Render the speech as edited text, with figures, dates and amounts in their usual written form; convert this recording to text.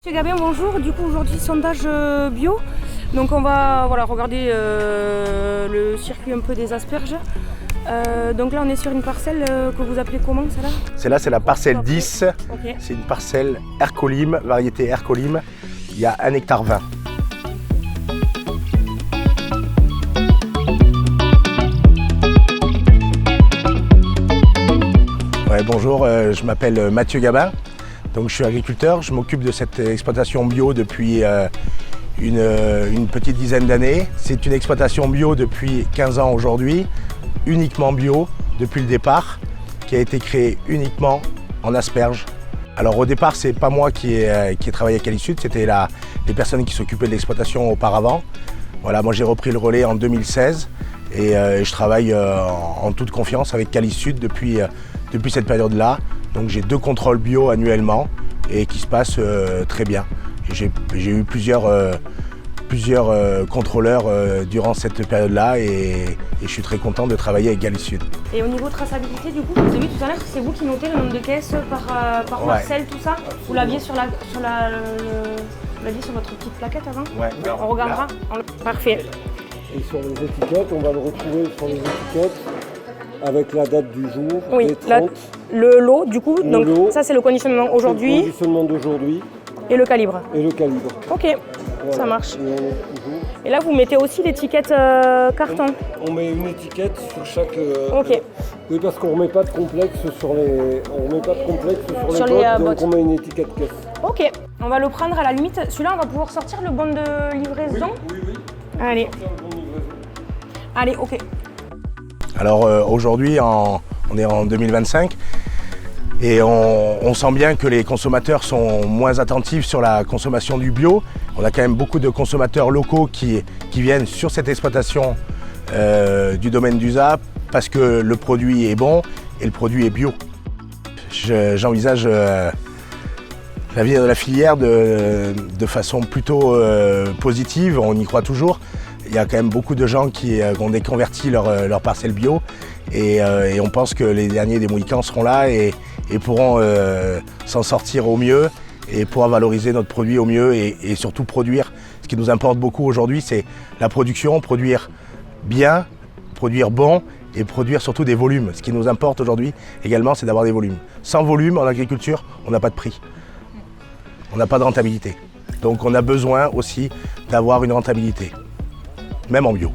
Monsieur Gabin, bonjour. Du coup, aujourd'hui, sondage bio. Donc, on va regarder le circuit un peu des asperges. Donc là, on est sur une parcelle que vous appelez comment, celle-là? Celle-là, c'est la parcelle 10. Okay. C'est une parcelle Ercolim, variété Ercolim. Il y a 1,20 hectare. Ouais, bonjour, je m'appelle Mathieu Gabin. Donc, je suis agriculteur, je m'occupe de cette exploitation bio depuis une petite dizaine d'années. C'est une exploitation bio depuis 15 ans aujourd'hui, uniquement bio depuis le départ, qui a été créée uniquement en asperges. Alors au départ, c'est pas moi qui ai travaillé à Calisud, c'était les personnes qui s'occupaient de l'exploitation auparavant. Voilà, moi j'ai repris le relais en 2016 et je travaille en toute confiance avec Calisud depuis cette période-là. Donc j'ai 2 contrôles bio annuellement et qui se passent très bien. J'ai eu plusieurs contrôleurs durant cette période-là et je suis très content de travailler avec Calisud. Et au niveau traçabilité, du coup, vous avez vu tout à l'heure, c'est vous qui notez le nombre de caisses par parcelle, tout ça? Vous l'aviez sur votre petite plaquette avant? Ouais. On regardera. Parfait. Et sur les étiquettes, on va le retrouver sur les étiquettes avec la date du jour, Oui, les 30, le lot, du coup, le donc lot, ça c'est le conditionnement aujourd'hui le conditionnement d'aujourd'hui et le calibre. et le calibre. Ok, Voilà. ça marche. Et on est toujours- Et là, vous mettez aussi l'étiquette carton. On met une étiquette sur chaque. Ok. Oui, parce qu'on remet pas de complexe sur les. On remet pas de complexe Sur sur les, les bottes, bottes. donc on met une étiquette caisse. Ok, on va le prendre à la limite. Celui-là, on va pouvoir sortir le bon de livraison. Oui. Allez, allez, ok. Alors aujourd'hui, on est en 2025 et on sent bien que les consommateurs sont moins attentifs sur la consommation du bio. On a quand même beaucoup de consommateurs locaux qui viennent sur cette exploitation du domaine d'USA parce que le produit est bon et le produit est bio. J'envisage l'avenir de la filière de façon plutôt positive, on y croit toujours. Il y a quand même beaucoup de gens qui ont déconverti leur parcelle bio et on pense que les derniers des Mohicans seront là et pourront s'en sortir au mieux et pouvoir valoriser notre produit au mieux et surtout produire. Ce qui nous importe beaucoup aujourd'hui, c'est la production, produire bien, produire bon et produire surtout des volumes. Ce qui nous importe aujourd'hui également, c'est d'avoir des volumes. Sans volume, en agriculture, on n'a pas de prix. On n'a pas de rentabilité. Donc on a besoin aussi d'avoir une rentabilité, même en bio.